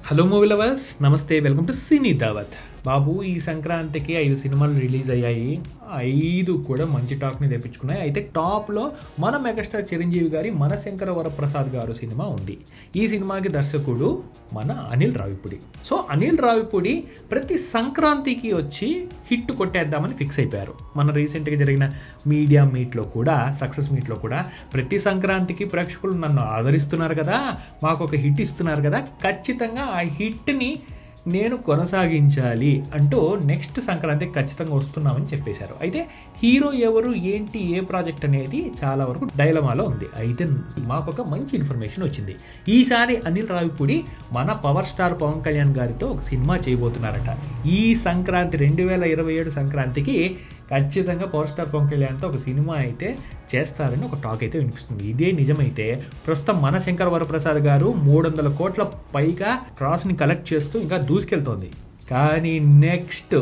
Hello movie lovers, నమస్తే, welcome to సినీ దావత్. బాబు, ఈ సంక్రాంతికి 5 సినిమాలు రిలీజ్ అయ్యాయి. 5 కూడా మంచి టాక్ని తెప్పించుకున్నాయి. అయితే టాప్లో మన మెగాస్టార్ చిరంజీవి గారి మన శంకర వరప్రసాద్ గారు సినిమా ఉంది. ఈ సినిమాకి దర్శకుడు మన అనిల్ రావిపూడి. సో అనిల్ రావిపూడి ప్రతి సంక్రాంతికి వచ్చి హిట్ కొట్టేద్దామని ఫిక్స్ అయిపోయారు. మన రీసెంట్గా జరిగిన మీడియా మీట్లో కూడా, సక్సెస్ మీట్లో కూడా, ప్రతి సంక్రాంతికి ప్రేక్షకులు నన్ను ఆదరిస్తున్నారు కదా, మాకు ఒక హిట్ ఇస్తున్నారు కదా, ఖచ్చితంగా ఆ హిట్ని నేను కొనసాగించాలి అంటూ నెక్స్ట్ సంక్రాంతికి ఖచ్చితంగా వస్తున్నామని చెప్పేశారు. అయితే హీరో ఎవరు, ఏంటి, ఏ ప్రాజెక్ట్ అనేది చాలా వరకు డైలమాలో ఉంది. అయితే మాకు ఒక మంచి ఇన్ఫర్మేషన్ వచ్చింది. ఈసారి అనిల్ రావిపూడి మన పవర్ స్టార్ పవన్ కళ్యాణ్ గారితో ఒక సినిమా చేయబోతున్నారట. ఈ సంక్రాంతి 2027 సంక్రాంతికి ఖచ్చితంగా పవర్ స్టార్ పవన్ కళ్యాణ్తో ఒక సినిమా అయితే చేస్తారని ఒక టాక్ అయితే వినిపిస్తుంది. ఇదే నిజమైతే ప్రస్తుతం మన శంకర వరప్రసాద్ గారు 300 కోట్ల పైగా క్రాస్ని కలెక్ట్ చేస్తూ ఇంకా దూసుకెళ్తోంది. కానీ నెక్స్ట్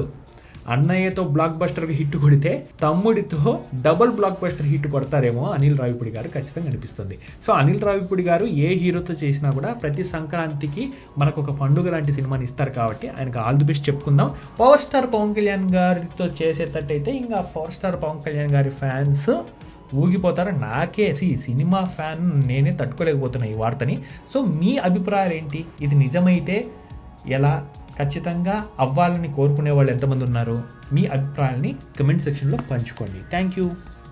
అన్నయ్యతో బ్లాక్ బస్టర్కి హిట్ కొడితే తమ్ముడితో డబుల్ బ్లాక్ బస్టర్ హిట్ కొడతారేమో అనిల్ రావిపూడి గారు ఖచ్చితంగా అనిపిస్తుంది. సో అనిల్ రావిపూడి గారు ఏ హీరోతో చేసినా కూడా ప్రతి సంక్రాంతికి మనకు ఒక పండుగ లాంటి సినిమాని ఇస్తారు కాబట్టి ఆయనకు ఆల్ ది బెస్ట్ చెప్పుకుందాం. పవర్ స్టార్ పవన్ కళ్యాణ్ గారితో చేసేటట్టయితే ఇంకా పవర్ స్టార్ పవన్ కళ్యాణ్ గారి ఫ్యాన్స్ ఊగిపోతారు. నాకేసి సినిమా ఫ్యాన్ నేనే తట్టుకోలేకపోతున్నా ఈ వార్తని. సో మీ అభిప్రాయాలు ఏంటి? ఇది నిజమైతే ఎలా, ఖచ్చితంగా అవ్వాలని కోరుకునే వాళ్ళు ఎంతమంది ఉన్నారు? మీ అభిప్రాయాల్ని కమెంట్ సెక్షన్లో పంచుకోండి. Thank you.